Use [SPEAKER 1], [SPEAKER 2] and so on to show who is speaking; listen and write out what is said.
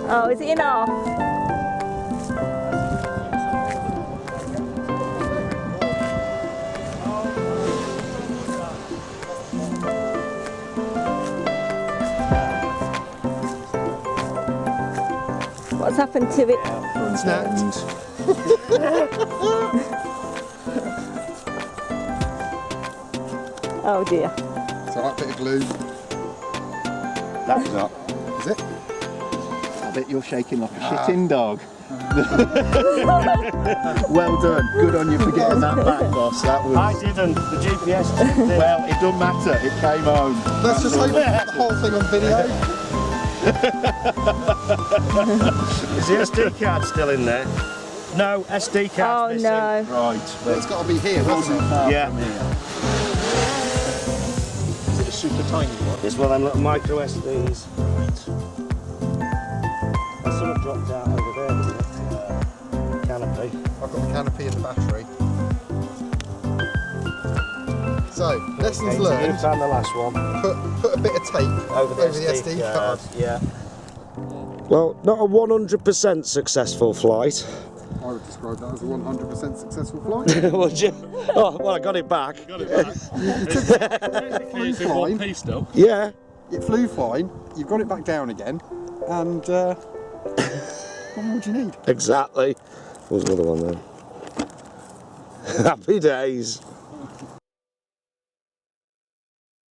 [SPEAKER 1] Oh, is it in off? What's happened to it?
[SPEAKER 2] Snapped.
[SPEAKER 1] Oh dear.
[SPEAKER 2] It's alright, bit of glue.
[SPEAKER 3] That's not.
[SPEAKER 2] Is it?
[SPEAKER 3] I bet you're shaking like a shitting dog. Well done. Good on you for getting that back, boss. That was.
[SPEAKER 4] I didn't. The GPS did.
[SPEAKER 3] Well, it doesn't matter. It came home.
[SPEAKER 2] Let's just hope we put the whole thing on video.
[SPEAKER 4] Is the SD card still in there? No, SD card's missing.
[SPEAKER 1] No.
[SPEAKER 3] Right.
[SPEAKER 2] It's got to be here, hasn't it?
[SPEAKER 4] Yeah.
[SPEAKER 2] Is it a super tiny one?
[SPEAKER 4] It's one of them little micro SDs. That sort of dropped out over there, didn't it? Canopy.
[SPEAKER 2] I've got the canopy and the battery. So, lessons
[SPEAKER 4] Okay, so
[SPEAKER 2] learned.
[SPEAKER 4] you found the last one.
[SPEAKER 2] Put a bit of tape
[SPEAKER 4] Over the SD
[SPEAKER 2] card.
[SPEAKER 4] Yeah. Well, not a 100% successful flight.
[SPEAKER 2] I would describe that as a 100% successful flight.
[SPEAKER 4] Would you? Oh, well, I got it back.
[SPEAKER 2] It flew fine.
[SPEAKER 4] Yeah.
[SPEAKER 2] It flew fine. You've got it back down again, and what more do you need?
[SPEAKER 4] Exactly. There's another one there. Happy days.